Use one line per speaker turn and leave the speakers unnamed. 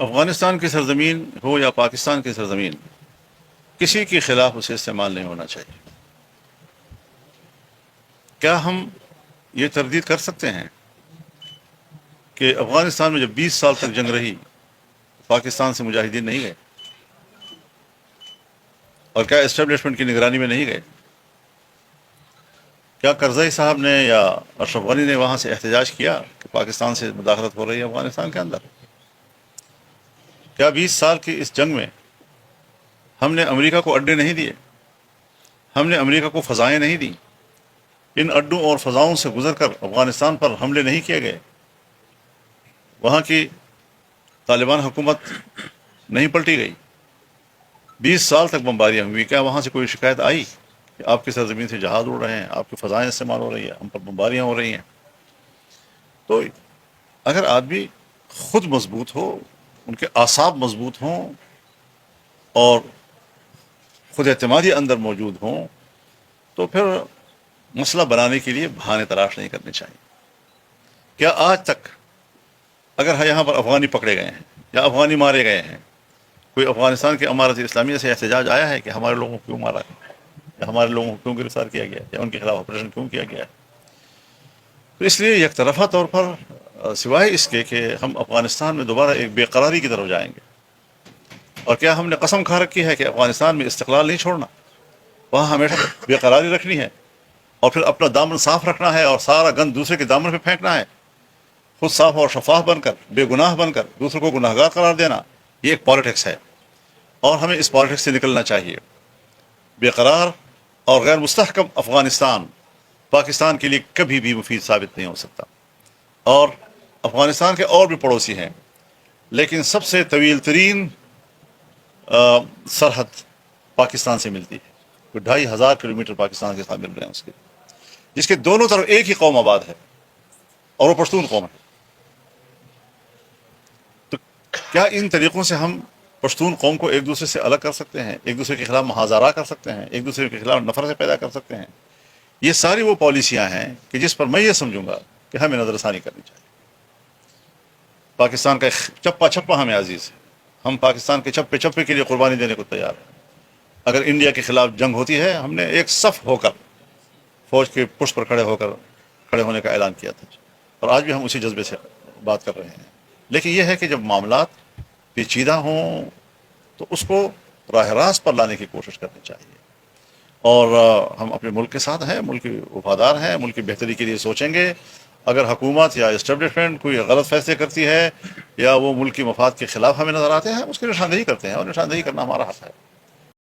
افغانستان کی سرزمین ہو یا پاکستان کی سرزمین، کسی کے خلاف اسے استعمال نہیں ہونا چاہیے۔ کیا ہم یہ تردید کر سکتے ہیں کہ افغانستان میں جب 20 سال تک جنگ رہی، پاکستان سے مجاہدین نہیں گئے؟ اور کیا اسٹیبلشمنٹ کی نگرانی میں نہیں گئے؟ کیا کرزئی صاحب نے یا اشرف غنی نے وہاں سے احتجاج کیا کہ پاکستان سے مداخلت ہو رہی ہے افغانستان کے اندر؟ کیا 20 سال کی اس جنگ میں ہم نے امریکہ کو اڈے نہیں دیے؟ ہم نے امریکہ کو فضائیں نہیں دیں؟ ان اڈوں اور فضاؤں سے گزر کر افغانستان پر حملے نہیں کیے گئے؟ وہاں کی طالبان حکومت نہیں پلٹی گئی؟ 20 سال تک بمباریاں ہوئی، کیا وہاں سے کوئی شکایت آئی کہ آپ کی سرزمین سے جہاز اڑ رہے ہیں، آپ کی فضائیں استعمال ہو رہی ہیں، ہم پر بمباریاں ہو رہی ہیں؟ تو اگر آدمی خود مضبوط ہو، ان کے اعصاب مضبوط ہوں اور خود اعتمادی اندر موجود ہوں، تو پھر مسئلہ بنانے کے لیے بہانے تلاش نہیں کرنے چاہیے۔ کیا آج تک اگر یہاں پر افغانی پکڑے گئے ہیں یا افغانی مارے گئے ہیں، کوئی افغانستان کی امارت اسلامیہ سے احتجاج آیا ہے کہ ہمارے لوگوں کو کیوں مارا ہے، یا ہمارے لوگوں کو کیوں گرفتار کیا گیا ہے، یا ان کے خلاف آپریشن کیوں کیا گیا ہے؟ تو اس لیے یک طرفہ طور پر سوائے اس کے کہ ہم افغانستان میں دوبارہ ایک بے قراری کی طرف جائیں گے، اور کیا ہم نے قسم کھا رکھی ہے کہ افغانستان میں استقلال نہیں چھوڑنا، وہاں ہمیشہ بے قراری رکھنی ہے، اور پھر اپنا دامن صاف رکھنا ہے اور سارا گند دوسرے کے دامن پہ پھینکنا ہے، خود صاف اور شفاف بن کر، بے گناہ بن کر دوسروں کو گناہگار قرار دینا، یہ ایک پالیٹکس ہے، اور ہمیں اس پالیٹکس سے نکلنا چاہیے۔ بے قرار اور غیر مستحکم افغانستان پاکستان کے لیے کبھی بھی مفید ثابت نہیں ہو سکتا۔ اور افغانستان کے اور بھی پڑوسی ہیں، لیکن سب سے طویل ترین سرحد پاکستان سے ملتی ہے، کوئی 2500 کلومیٹر پاکستان کے ساتھ مل رہے ہیں اس کے، جس کے دونوں طرف ایک ہی قوم آباد ہے، اور وہ پشتون قوم ہے۔ تو کیا ان طریقوں سے ہم پشتون قوم کو ایک دوسرے سے الگ کر سکتے ہیں، ایک دوسرے کے خلاف محاذرہ کر سکتے ہیں، ایک دوسرے کے خلاف نفرتیں پیدا کر سکتے ہیں؟ یہ ساری وہ پالیسیاں ہیں کہ جس پر میں یہ سمجھوں گا کہ ہمیں نظر ثانی کرنی چاہیے۔ پاکستان کا چپا چپا ہمیں عزیز ہے، ہم پاکستان کے چپے چپے کے لیے قربانی دینے کو تیار ہیں۔ اگر انڈیا کے خلاف جنگ ہوتی ہے، ہم نے ایک صف ہو کر فوج کے پشت پر کھڑے ہونے کا اعلان کیا تھا، اور آج بھی ہم اسی جذبے سے بات کر رہے ہیں۔ لیکن یہ ہے کہ جب معاملات پیچیدہ ہوں تو اس کو راہ راست پر لانے کی کوشش کرنی چاہیے، اور ہم اپنے ملک کے ساتھ ہیں، ملک کے وفادار ہیں، ملک کی بہتری کے لیے سوچیں گے۔ اگر حکومت یا اسٹیبلشمنٹ کوئی غلط فیصلے کرتی ہے یا وہ ملک کی مفاد کے خلاف ہمیں نظر آتے ہیں، اس کی نشاندہی کرتے ہیں، اور نشاندہی کرنا ہمارا حق ہے۔